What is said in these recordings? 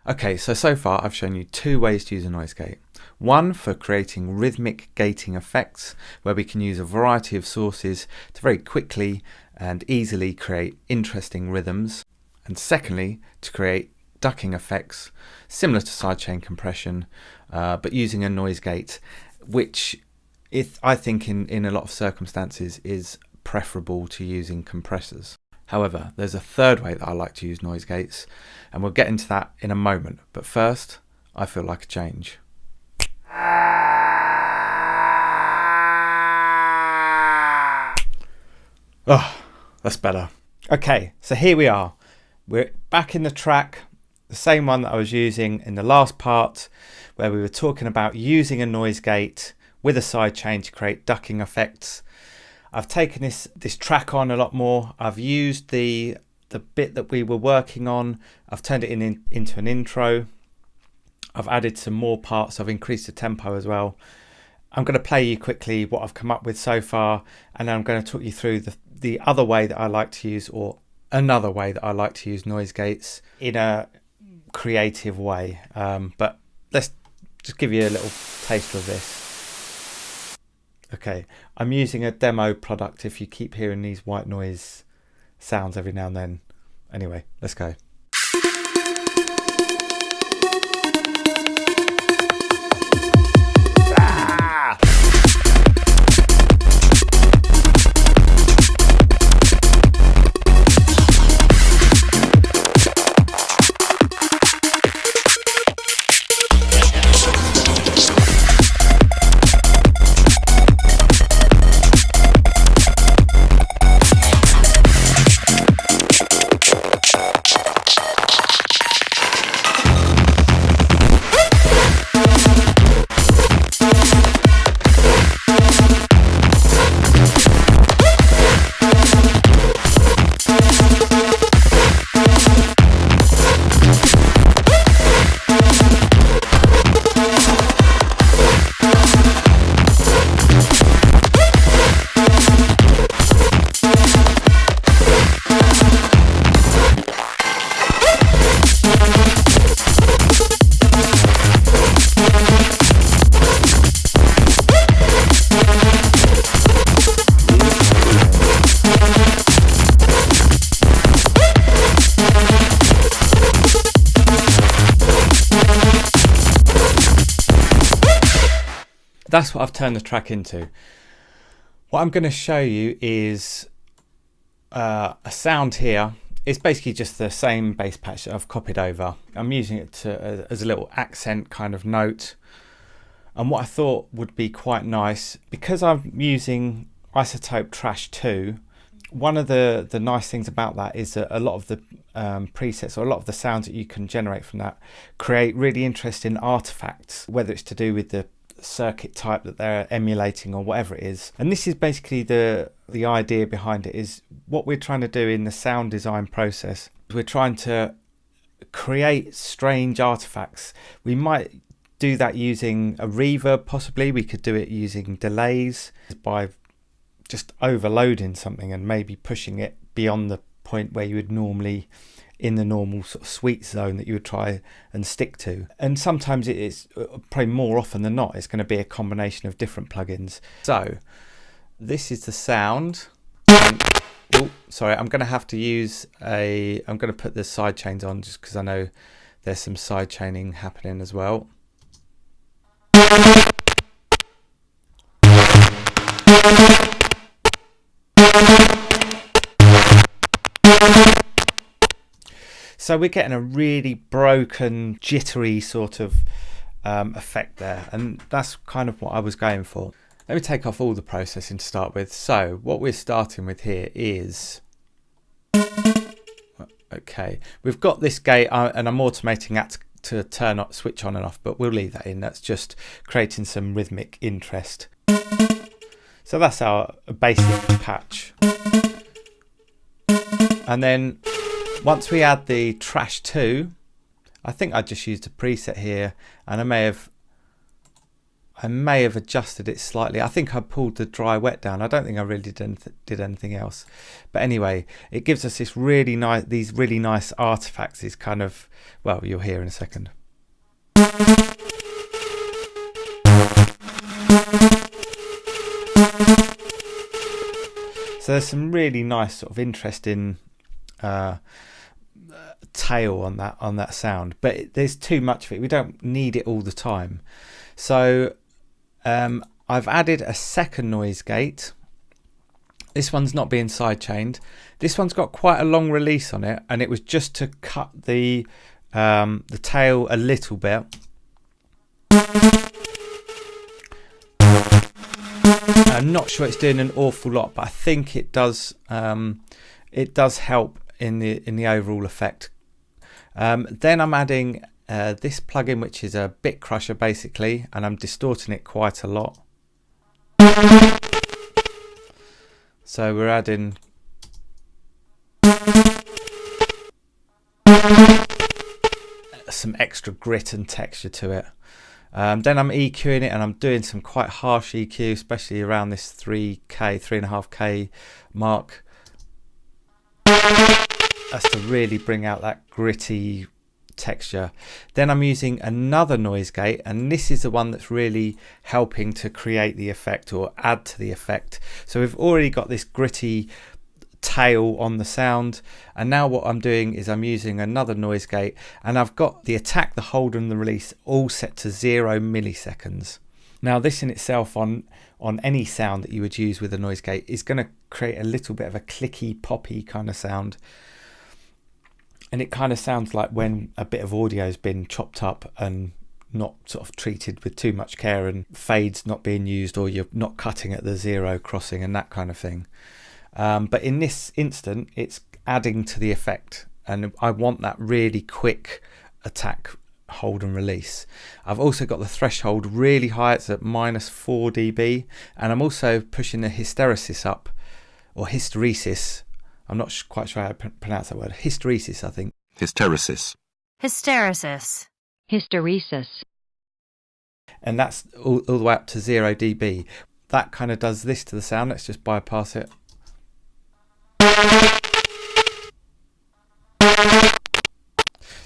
Okay, so far I've shown you two ways to use a noise gate. One for creating rhythmic gating effects, where we can use a variety of sources to very quickly and easily create interesting rhythms. And secondly, to create ducking effects, similar to sidechain compression, but using a noise gate, which I think in a lot of circumstances is preferable to using compressors. However, there's a third way that I like to use noise gates, and we'll get into that in a moment. But first, I feel like a change. Oh, that's better. Okay, so here we are. We're back in the track, the same one that I was using in the last part, where we were talking about using a noise gate with a sidechain to create ducking effects. I've taken this track on a lot more. I've used the bit that we were working on. I've turned it into an intro. I've added some more parts. I've increased the tempo as well. I'm going to play you quickly what I've come up with so far, and then I'm going to talk you through the other way that I like to use, or another way that I like to use noise gates in a creative way. But let's just give you a little taster of this. Okay, I'm using a demo product if you keep hearing these white noise sounds every now and then. Anyway, let's go. That's what I've turned the track into. What I'm going to show you is a sound here. It's basically just the same bass patch that I've copied over. I'm using it as a little accent kind of note. And what I thought would be quite nice, because I'm using Isotope Trash 2, one of the nice things about that is that a lot of the presets, or a lot of the sounds that you can generate from that, create really interesting artifacts, whether it's to do with the circuit type that they're emulating or whatever it is. And this is basically the idea behind it. Is what we're trying to do in the sound design process. We're trying to create strange artifacts. We might do that using a reverb, possibly. We could do it using delays by just overloading something and maybe pushing it beyond the point where you would normally, in the normal sort of sweet zone that you would try and stick to. And sometimes it is, probably more often than not, it's going to be a combination of different plugins. So this is the sound. Oh, sorry, I'm going to have to use I'm going to put the side chains on just because I know there's some side chaining happening as well. So we're getting a really broken, jittery sort of effect there, and that's kind of what I was going for. Let me take off all the processing to start with. So what we're starting with here is, okay, we've got this gate and I'm automating that to switch on and off, but we'll leave that in. That's just creating some rhythmic interest. So that's our basic patch. And then once we add the Trash 2, I think I just used a preset here, and I I may have adjusted it slightly. I think I pulled the dry wet down. I don't think I really did anything else. But anyway, it gives us this really nice, these really nice artifacts. These kind of, well, you'll hear in a second. So there's some really nice sort of interesting tail on that sound, but there's too much of it. We don't need it all the time. So I've added a second noise gate. This one's not being sidechained. This one's got quite a long release on it, and it was just to cut the tail a little bit. I'm not sure it's doing an awful lot, but I think it does. It does help in the overall effect. Then I'm adding this plugin, which is a bit crusher basically, and I'm distorting it quite a lot. So we're adding some extra grit and texture to it. Then I'm EQing it, and I'm doing some quite harsh EQ, especially around this 3.5K mark. That's to really bring out that gritty texture. Then I'm using another noise gate, and this is the one that's really helping to create the effect or add to the effect. So we've already got this gritty tail on the sound, and now what I'm doing is I'm using another noise gate, and I've got the attack, the hold and the release all set to 0 milliseconds. Now this in itself on any sound that you would use with a noise gate is going to create a little bit of a clicky poppy kind of sound, and it kind of sounds like when a bit of audio has been chopped up and not sort of treated with too much care, and fades not being used, or you're not cutting at the zero crossing and that kind of thing. But in this instant, it's adding to the effect, and I want that really quick attack, hold and release. I've also got the threshold really high. It's at -4 dB, and I'm also pushing the hysteresis up, or hysteresis. I'm not quite sure how to pronounce that word. Hysteresis, I think. Hysteresis. Hysteresis. Hysteresis. And that's all the way up to 0 dB. That kind of does this to the sound. Let's just bypass it.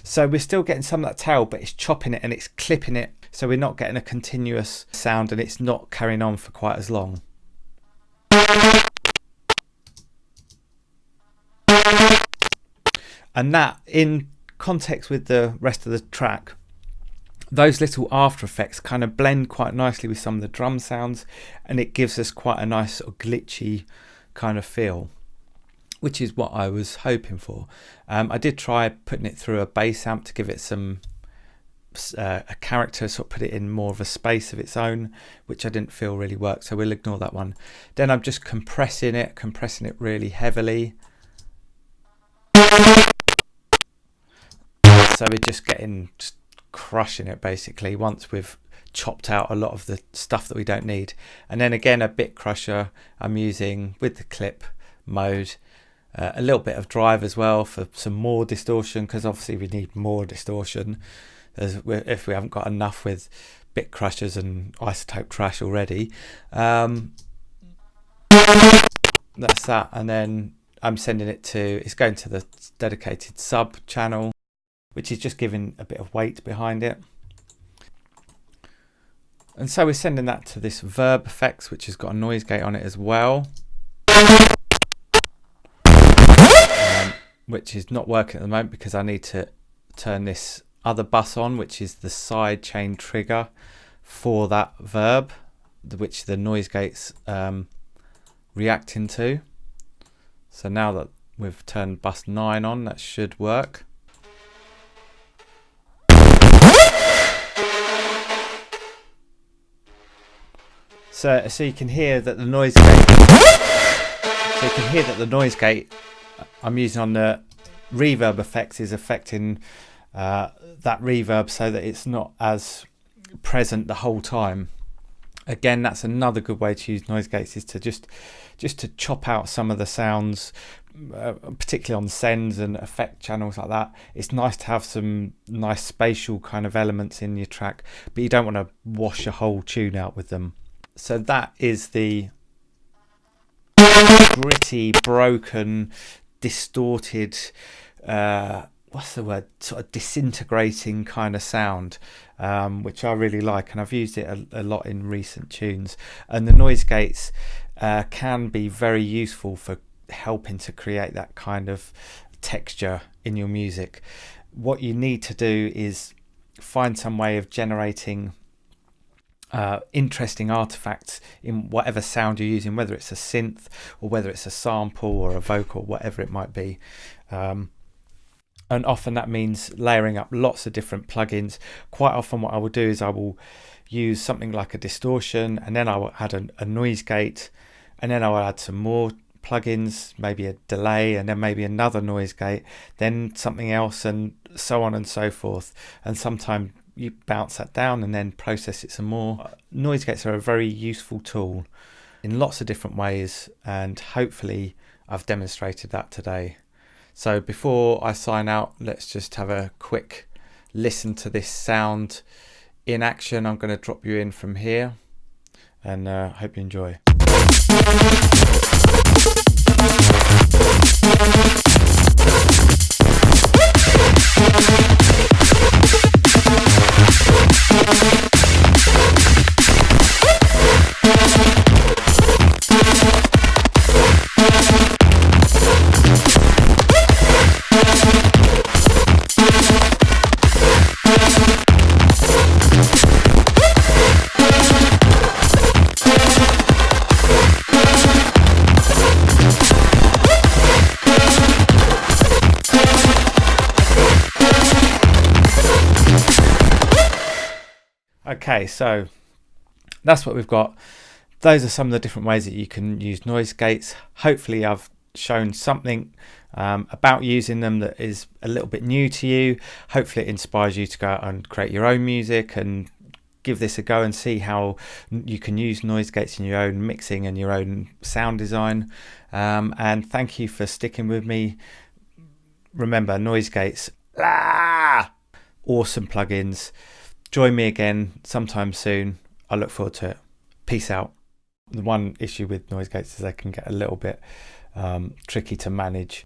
So we're still getting some of that tail, but it's chopping it and it's clipping it, so we're not getting a continuous sound, and it's not carrying on for quite as long. And that, in context with the rest of the track, those little after effects kind of blend quite nicely with some of the drum sounds, and it gives us quite a nice sort of glitchy kind of feel, which is what I was hoping for. I did try putting it through a bass amp to give it some a character, sort of put it in more of a space of its own, which I didn't feel really worked, so we'll ignore that one. Then I'm just compressing it really heavily. So we're just crushing it basically once we've chopped out a lot of the stuff that we don't need. And then again, a bit crusher I'm using with the clip mode. A little bit of drive as well for some more distortion, because obviously we need more distortion if we haven't got enough with bit crushers and isotope trash already. That's that. And then I'm sending it to, it's going to the dedicated sub channel, which is just giving a bit of weight behind it. And so we're sending that to this Verb Effects, which has got a noise gate on it as well, which is not working at the moment because I need to turn this other bus on, which is the side chain trigger for that verb, which the noise gate's reacting to. So now that we've turned bus 9 on, that should work. So you can hear that the noise gate. So you can hear that the noise gate I'm using on the reverb effects is affecting that reverb, so that it's not as present the whole time. Again, that's another good way to use noise gates, is to just to chop out some of the sounds, particularly on sends and effect channels like that. It's nice to have some nice spatial kind of elements in your track, but you don't want to wash a whole tune out with them. So that is the gritty, broken, distorted, what's the word, sort of disintegrating kind of sound, which I really like, and I've used it a lot in recent tunes. And the noise gates can be very useful for helping to create that kind of texture in your music. What you need to do is find some way of generating interesting artifacts in whatever sound you're using, whether it's a synth or whether it's a sample or a vocal, whatever it might be. And often that means layering up lots of different plugins. Quite often what I will do is I will use something like a distortion, and then I will add a noise gate, and then I will add some more plugins, maybe a delay, and then maybe another noise gate, then something else, and so on and so forth. And sometimes you bounce that down and then process it some more. Noise gates are a very useful tool in lots of different ways, and hopefully I've demonstrated that today. So before I sign out, let's just have a quick listen to this sound in action. I'm going to drop you in from here, and hope you enjoy. Okay, so that's what we've got. Those are some of the different ways that you can use noise gates. Hopefully I've shown something about using them that is a little bit new to you. Hopefully it inspires you to go out and create your own music and give this a go and see how you can use noise gates in your own mixing and your own sound design. And thank you for sticking with me. Remember, noise gates, awesome plugins. Join me again sometime soon. I look forward to it. Peace out. The one issue with noise gates is they can get a little bit tricky to manage.